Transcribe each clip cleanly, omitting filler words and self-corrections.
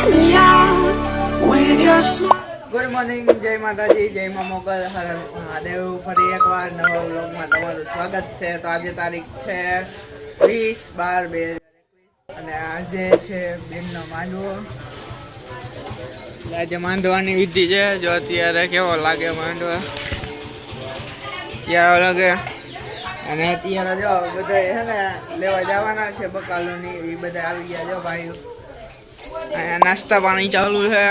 me out with your smile. Good morning, જય માતાજી, જય મા મોગલ, હર મહાદેવ. ફરી એકવાર નવા વ્લોગમાં તમારું સ્વાગત છે. તો આજે તારીખ છે 20/12/2021 અને આજે છે બેનનો માંડવો. આજે માંડવાની વિધિ છે. જો અત્યારે કેવો લાગે માંડવો, કેવો લાગે. અને અત્યારે જો બધા છે ને લેવા જવાના છે બકાલોની, એ બધા આવી ગયા. જો ભાઈ અહીંયા નાસ્તા પાણી ચાલુ છે.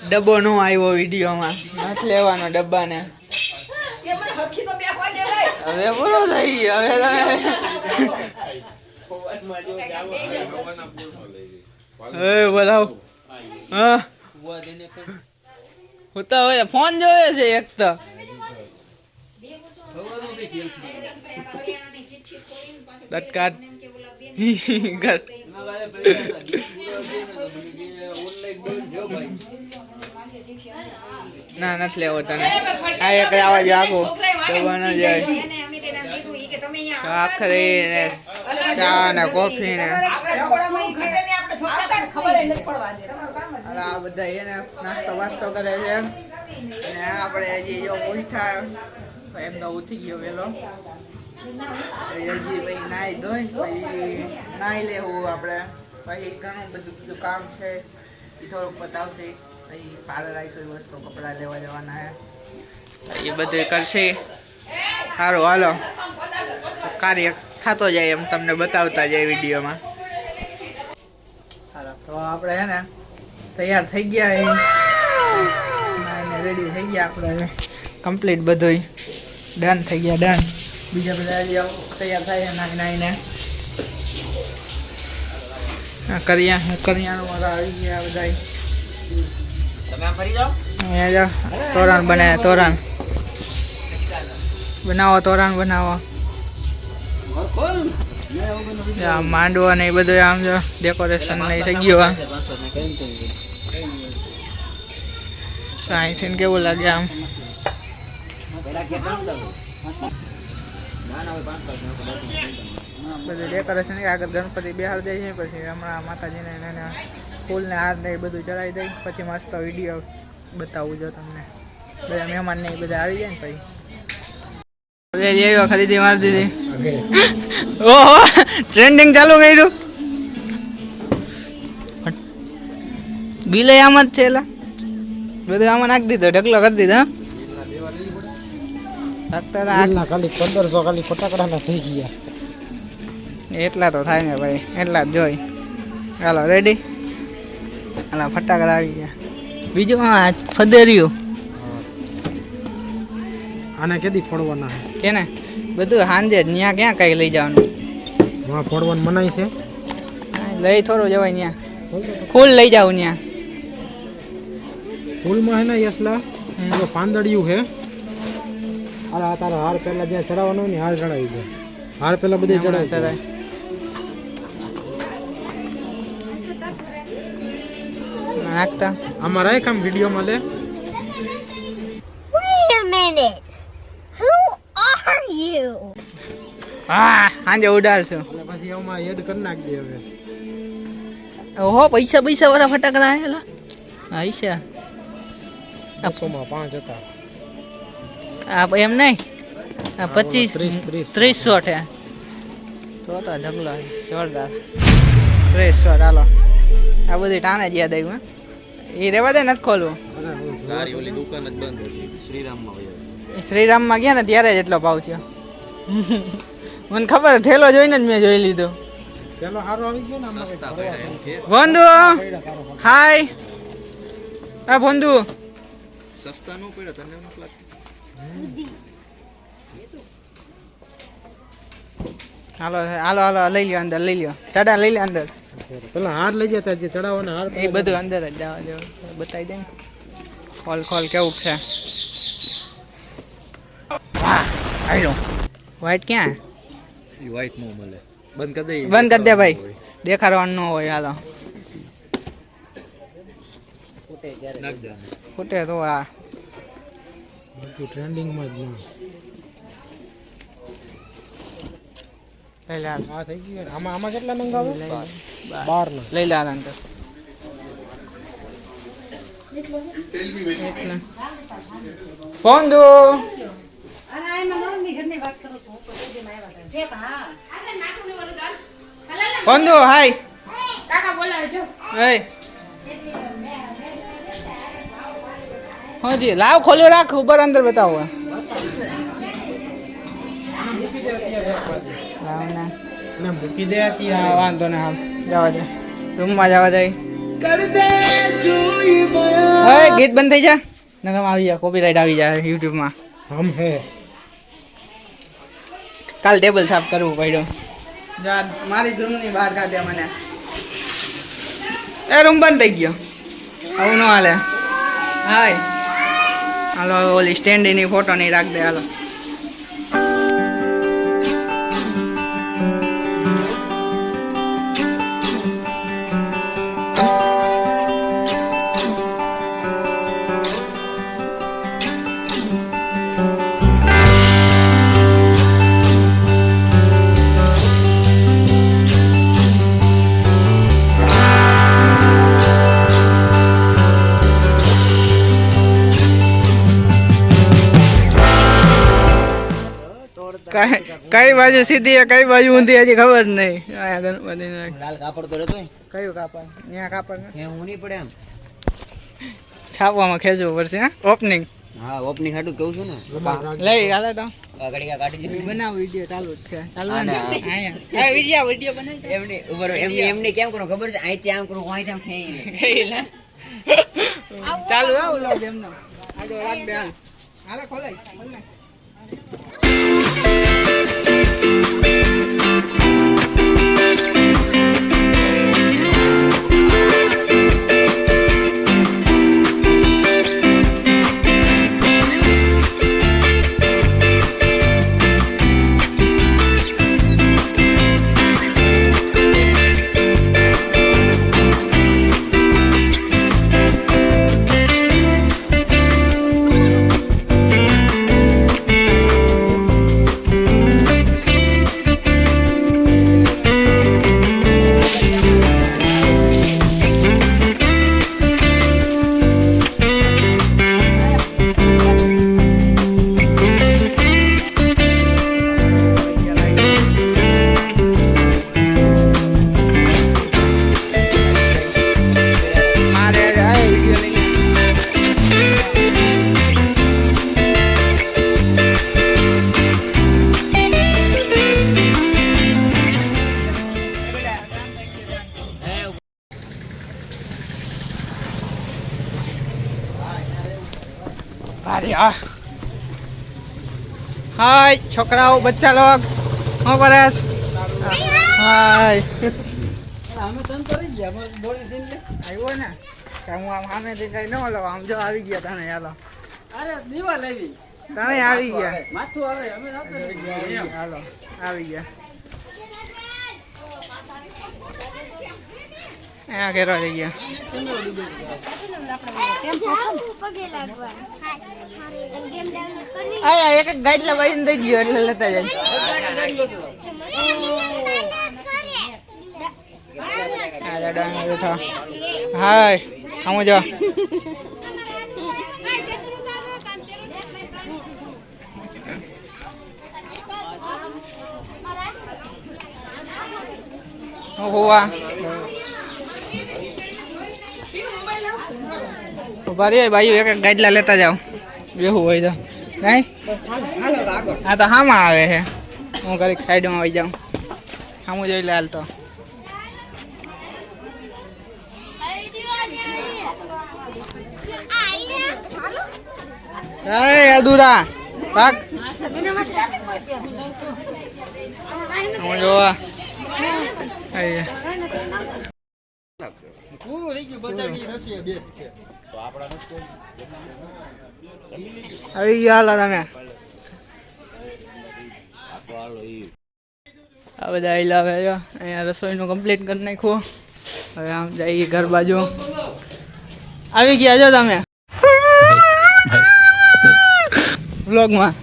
ડબ્બો નો આવ્યો વિડીયોમાં, નથી લેવાનો ડબ્બાને. હવે બોલો થઈ હવે તમે બોલાવ. હા હું તો હવે ફોન જોયો છે એક તો. દટકાટ ના નથી લેવો તને. આ એક આવાજ આખો તો બનો જાય. આખરી ને ચા ને કોફી ને આ બધા એને નાસ્તો વાસ્તો કરે છે. અને આપણે હજી જો ઉઠા એમ તો ઉઠી ગયો પેલો. હજી ભાઈ નાઈ ધોઈ પછી નાઈ લેવું આપણે. પછી ઘણું બધું કામ છે એ થોડુંક બતાવશે. પછી પાર્લર આવી વસ્તુ કપડાં લેવા જવાના છે એ બધું કરશે. સારું હાલો, કાર્ય થતો જાય એમ તમને બતાવતા જાય વિડીયોમાં. હાલો તો આપણે હે ને તૈયાર થઈ ગયા, રેડી થઈ ગયા આપણે. કમ્પ્લીટ બધું ડન થઈ ગયા, ડન. બીજા બધા તૈયાર થાય નાઈને કરિયાણું વાળા આવી ગયા બધા. તોરણ બનાવ્યા, તોરણ બનાવો, તોરણ બનાવો. માંડવો ને એ બધું આમ જો ડેકોરેશન ને થઈ ગયું. સાયન્સ કેવું લાગે આમ. બધું ડેકોરેશન આગળ ગણપતિ બિહાર દે છે. પછી હમણાં માતાજીને ફૂલ ને હાર ને એ બધું ચડાવી દઈ. પછી મસ્ત વિડીયો બતાવું જો તમને. બધા મહેમાન ને એ બધા આવી જાય ને પછી ખરીદી મારી દીધી. ઓહો ટ્રેન્ડિંગ ચાલુ કર્યું. બિલે આમ જ છે એલા, બધું આમાં નાખી દીધો, ઢગલો કરી દીધો. ખાલી 1500 ખાલી ફટાકડા થઈ ગયા. એટલા તો થાય ને ભાઈ, એટલા જ જોઈ. ચાલો રેડી. હાલો ફટાકડા આવી ગયા. બીજું હા ફદેર્યું. આને કેદી ફોડવાના કે ને બધું સાંજે જ. ત્યાં ક્યાં કઈ લઈ જવાનું? હા ફોડવાનું મનાય છે. લઈ થોડું જવાય ત્યાં. ફૂલ લઈ જાવ ત્યાં. ફૂલમાં હે ને યસલા પાંદડિયું હે. અરે તારો હાર પહેલા જ્યાં ચડાવવાનો હોય ને હાર ચડાવી દે. હાર પહેલા બધે ચડાય. નાખતા આમાં રાખ આમ વિડીયોમાં લે. Wait a minute. Who are you? હા સાંજે ઉડાડશું. અને પછી એમાં એડ કરી નાખજે હવે. ઓહો પૈસા વાળા ફટાકડા આવેલા. પૈસા 500 માં 5 હતા. આ એમ નહીં, આ 25 30 છે. તો ઢગલો જોરદાર 30 હાલો. આ બધી ટાણે જ યાદ આવ્યું. એ રેવા દે નથી ખોલવું. દુકાન જ બંધ હતી શ્રીરામમાં ગયા ને ત્યારે જ એટલો ભાવ થયો. મને ખબર, ઠેલો જોઈને જ મેં જોઈ લીધો. પેલો હારો આવી ગયો ને બંધુ. હાય આ બંધુ. સસ્તા નો પડ્યો તને નથી લાગતું? હાલો હાલો હાલો લઈ લ્યો, અંદર લઈ લ્યો. ચડા લઈ લે અંદર. પેલા હાર લઈ જતા જે ચડાવવાના હાર એ બધું અંદર જ જવા દેવું. બતાવી દે. ખોલ કેવું છે. વાહ આયરો. વ્હાઈટ ક્યાં? એ વ્હાઈટ નો મળે. બંધ કરી દે, બંધ કરી દે ભાઈ, દેખાડવાનું ન હોય. હાલો ફૂટે તો આ બધું ટ્રેન્ડિંગમાં જ ના. લઈ લે હાલ. આ થઈ ગયું ને. આમાં કેટલા નંગ આવે? લઈ લે. 12 નંગ. લઈ લે હાલ અંકલ. ફોન દો. ફોન દો. હાય હાય. હા જી લાવ ખોલ્યો રાખ ઉપર અંદર બતાવો. લાવ ના ને મૂકી દે હા ત્યાં. વાંધો ને હાલ જવા દે રૂમમાં જવા દે. હવે ગીત બંધ થઈ જા નકમ આવી જાય કોપીરાઈટ આવી જાય યુટ્યુબમાં. હમ હે. કાલ ટેબલ સાફ કરવું પડ્યું. જા મારી જ રૂમની બહાર કાઢ્યા મને. એ રૂમ બંધ થઈ ગયો. આવું ન હાલે. હાય હાલો ઓલી સ્ટેન્ડની ફોટો નહીં રાખ દે હાલો. કઈ બાજુ સીધી કઈ બાજુ ઊંધી હજી ખબર નહીં. લાલ કાપડ તો રહેતો કયું કાપડ ત્યાં કાપડ હું નહીં પડે એમ. છાપવામાં ખેંચવું પડશે હા ઓપનિંગ હા ઓપનિંગ હાટું કહું છું ને લઈ હાલે તો ઘડિયા કાઢી દીધી બનાવ વિડીયો ચાલુ જ છે ચાલુ હા, ને ના. અહીંયા વિડીયો બનાવી એમને ઉપર એમને એમને કેમ કરો ખબર છે અહીંથી આમ કરું અહીંથી આમ ખેંચી ચાલુ હા ઓલો એમનો આજો રાખ દે હાલ હાલે ખોલાય ખોલાય. મારે આ વિડીયો લઈ અરે આ હાય છોકરાઓ બચ્ચા લોગ હું પરેશ હાય આવ્યો ને કે હું આમ સામેથી કઈ ન લો આમ જો આવી ગયા તને હાલો તને આવી ગયા હાલો આવી ગયા અહીંયા ઘેરવા થઈ ગયા આયા એક એક ગાઈડ લવાઈને દઈ ગયો એટલે લેતા જાય આ દાડા બેઠા હાય આમ જો હોવા ઉભા રે ભાઈઓ એક એક ગાઈડલા લેતા જાઓ બેહું હોય તો નહીં હા તો હામાં આવે છે હું ઘડીક સાઈડમાં આવી જાઉં સામું જોઈ લે હાલ તો અધૂરા ભાગ હું જોવા આવી ગયા હાલો તમે આ બધા આવેલા હવે અહીંયા રસોઈનું કમ્પ્લીટ કરી નાખ્યું હવે આમ જઈએ ઘર બાજુ આવી ગયા છો તમે વ્લોગમાં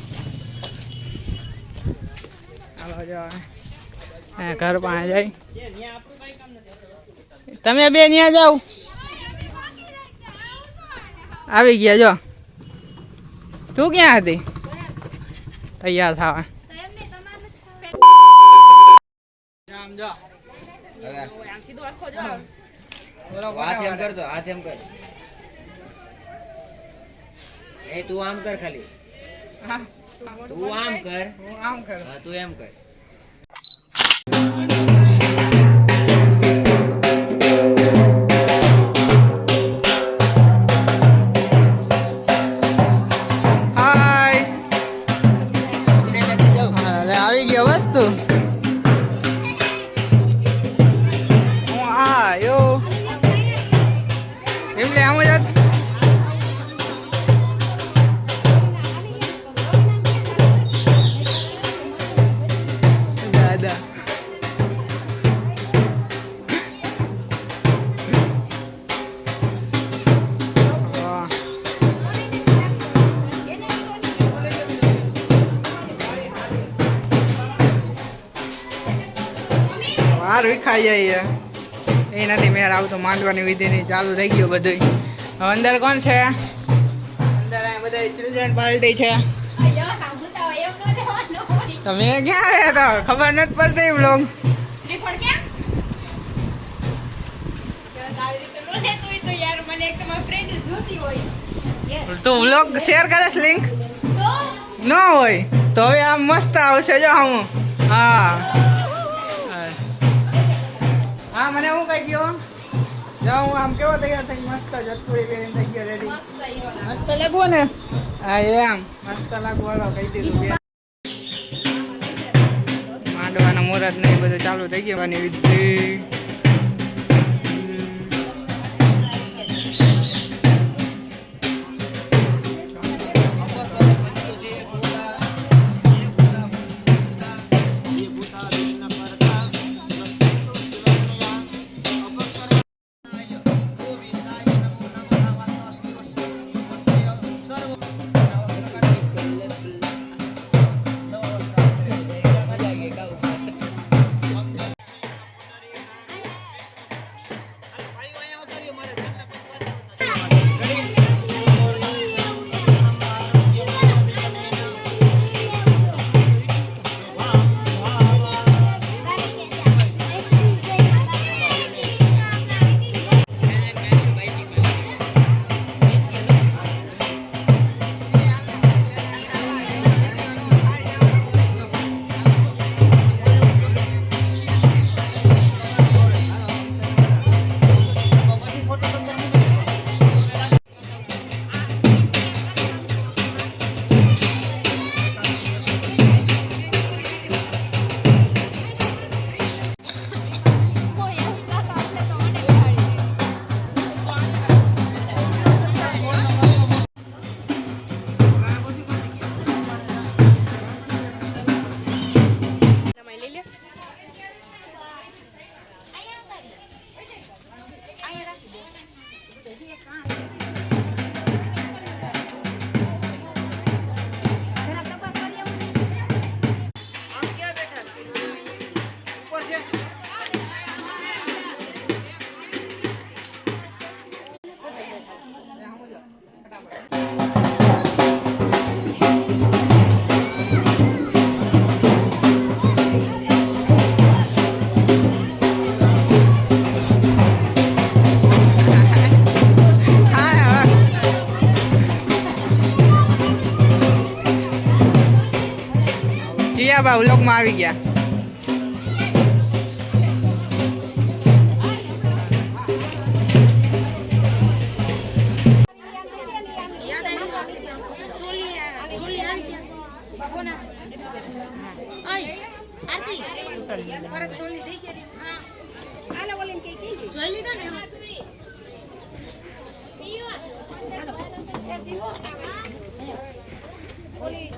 હાલો જો ઘર પાસે જાય. તમે બે ત્યાં જાઓ. આવી ગયા જો. તું ક્યાં હતી? તૈયાર થવા. આમ જો. હાથ એમ કર તો હાથ એમ કર. એ તું આમ કર ખાલી. હા, તું આમ કર. હું આમ કરું. હા તું એમ કર. હાય. અરે આવી ગયો વસ્તુ. હું આયો. એમને આમ જ દાદા. વાહ. વાર વિખાઈ જાય એ નથી મેળ આવતો. માંડવાની વિધિની ચાલુ થઈ ગયું બધું. હવે અંદર કોણ છે? અંદર આ બધા ચિલ્ડ્રન પાર્ટી છે. તમે ક્યાં આવ્યા તો ખબર નથી પડતી બ્લોગ. તું બ્લોગ શેર કરીશ લિંક ન હોય તો હવે આમ મસ્ત આવશે જો. હું હા હા મને હું કઈ ગયો જો હું આમ કેવો તૈયાર થઈ મસ્ત જતપુરી પહેરીને થઈ ગયો રેડી. મસ્ત લાગવો ને? હા એમ મસ્ત લાગવો. હાલો કહી દીધું બે. માંડવાના મુહૂર્ત ને એ બધું ચાલુ થઈ ગયું. વિધિ બા વ્લોગમાં આવી ગયા.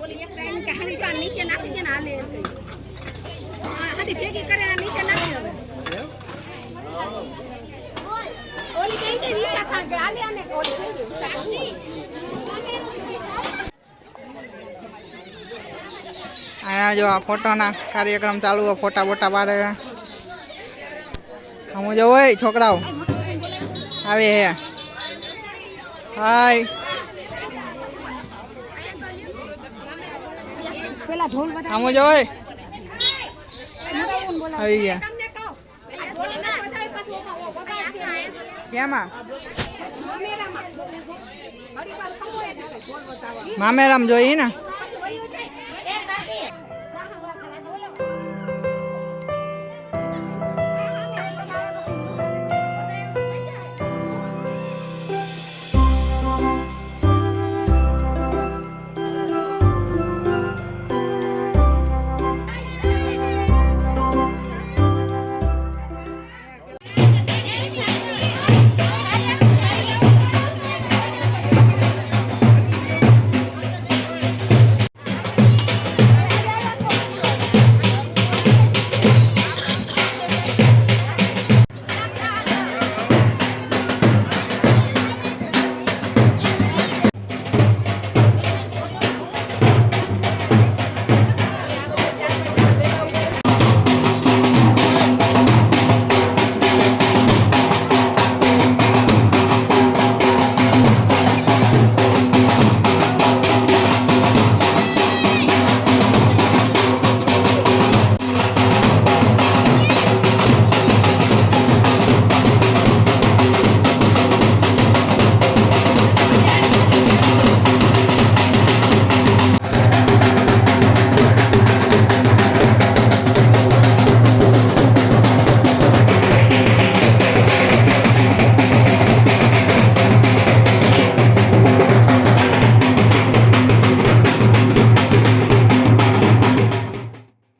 ઓલી એક લાઈન કે હાલી જો નીચે નાખી દે ને હાલે હાડી ભેગી કરે નીચે નાખી હવે ઓલી કઈ કઈ રીતા ખા કે હાલે આને ઓલી સાક્ષી આ અહીંયા જો આ ફોટોના કાર્યક્રમ ચાલુ હોય, ફોટા બોટા પાડે. આમ જો હોય છોકરાઓ આવે હે. હાય આમ જો હોય આવી ગયા. તમને કહું આ ઢોલીને બધાય પાછું વગાડશે. કેમાં મામેરામાં. ઘડી વાર ખમો એટલે ઢોલ બતાવવા. મામેરામ જોઈ ને.